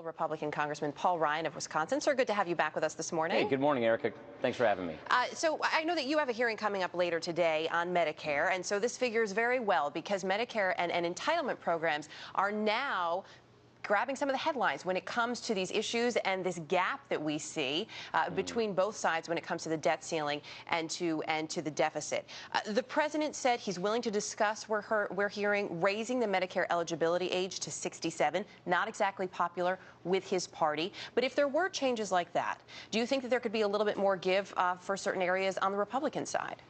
Republican Congressman Paul Ryan of Wisconsin. Sir, good to have you back with us this morning. Hey, good morning, Erica. Thanks for having me. So I know that you have a hearing coming up later today on Medicare, and so this figures very well because Medicare and entitlement programs are now grabbing some of the headlines when it comes to these issues and this gap that we see between both sides when it comes to the debt ceiling and to the deficit. The president said he's willing to discuss, we're hearing, raising the Medicare eligibility age to 67. Not exactly popular with his party. But if there were changes like that, do you think that there could be a little bit more give for certain areas on the Republican side?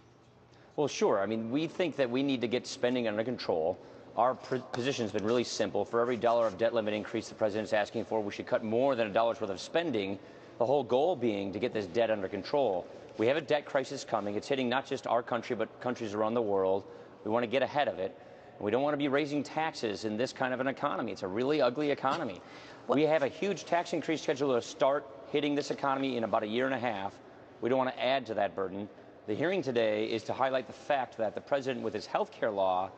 Well, sure. I mean, we think that we need to get spending under control. Our position has been really simple. For every dollar of debt limit increase the president's asking for, we should cut more than $1 worth of spending, the whole goal being to get this debt under control. We have a debt crisis coming. It's hitting not just our country, but countries around the world. We want to get ahead of it. We don't want to be raising taxes in this kind of an economy. It's a really ugly economy. We have a huge tax increase scheduled to start hitting this economy in about a year and a half. We don't want to add to that burden. The hearing today is to highlight the fact that the president, with his health care law,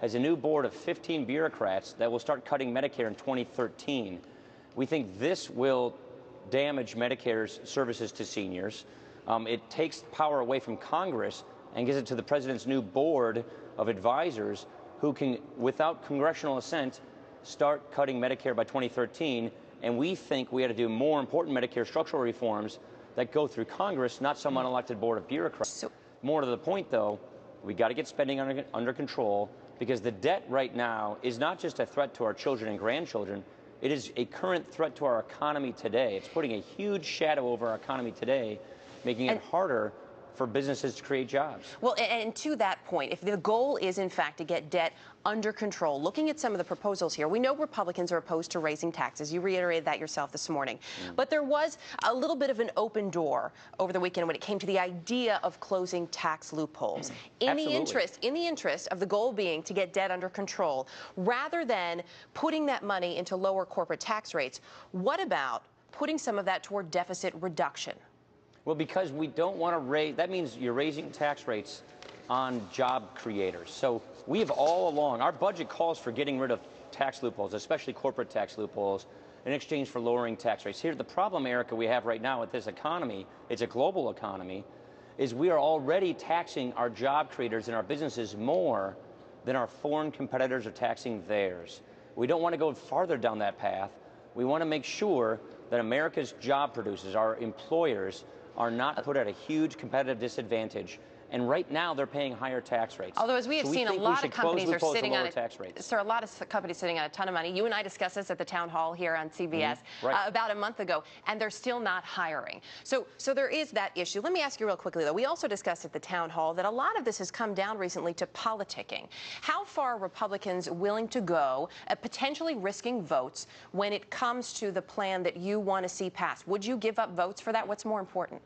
has a new board of 15 bureaucrats that will start cutting Medicare in 2013. We think this will damage Medicare's services to seniors. It takes power away from Congress and gives it to the president's new board of advisors who can, without congressional assent, start cutting Medicare by 2013. And we think we ought to do more important Medicare structural reforms that go through Congress, not some unelected board of bureaucrats. More to the point, though, we got to get spending under control, because the debt right now is not just a threat to our children and grandchildren. It is a current threat to our economy today. It's putting a huge shadow over our economy today, making it harder for businesses to create jobs. Well, and to that point, if the goal is, in fact, to get debt under control, looking at some of the proposals here, we know Republicans are opposed to raising taxes. You reiterated that yourself this morning. But there was a little bit of an open door over the weekend when it came to the idea of closing tax loopholes. In the interest of the goal being to get debt under control, rather than putting that money into lower corporate tax rates, what about putting some of that toward deficit reduction? Well, because we don't want to raise, that means you're raising tax rates on job creators. So we have all along, our budget calls for getting rid of tax loopholes, especially corporate tax loopholes, in exchange for lowering tax rates. Here, the problem, Erica, we have right now with this economy, it's a global economy, is we are already taxing our job creators and our businesses more than our foreign competitors are taxing theirs. We don't want to go farther down that path. We want to make sure that America's job producers, our employers, are not put at a huge competitive disadvantage. And right now, they're paying higher tax rates. Although, as we have seen, a lot of companies are sitting on tax rates. Sir, a lot of companies sitting on a ton of money. You and I discussed this at the town hall here on CBS about a month ago, and they're still not hiring. So there is that issue. Let me ask you real quickly, though. We also discussed at the town hall that a lot of this has come down recently to politicking. How far are Republicans willing to go at potentially risking votes when it comes to the plan that you want to see passed? Would you give up votes for that? What's more important?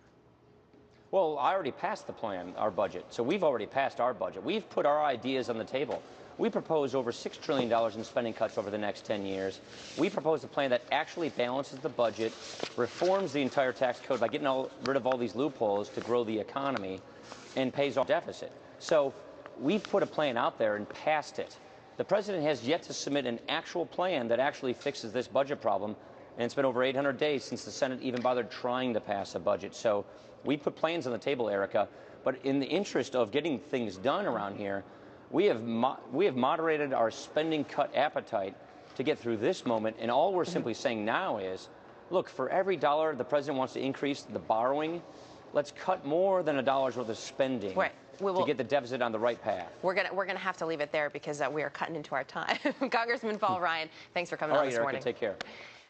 Well, I already passed the plan, our budget. So we've already passed our budget. We've put our ideas on the table. We propose over $6 trillion in spending cuts over the next 10 years. We propose a plan that actually balances the budget, reforms the entire tax code by getting rid of all these loopholes to grow the economy, and pays off deficit. So we've put a plan out there and passed it. The president has yet to submit an actual plan that actually fixes this budget problem. And it's been over 800 days since the Senate even bothered trying to pass a budget. So we put plans on the table, Erica. But in the interest of getting things done around here, we have moderated our spending cut appetite to get through this moment. And all we're simply saying now is, look, for every dollar the president wants to increase the borrowing, let's cut more than $1 worth of spending to get the deficit on the right path. We're gonna have to leave it there because we are cutting into our time. Congressman Paul Ryan, thanks for coming on this morning. All right, Erica, take care.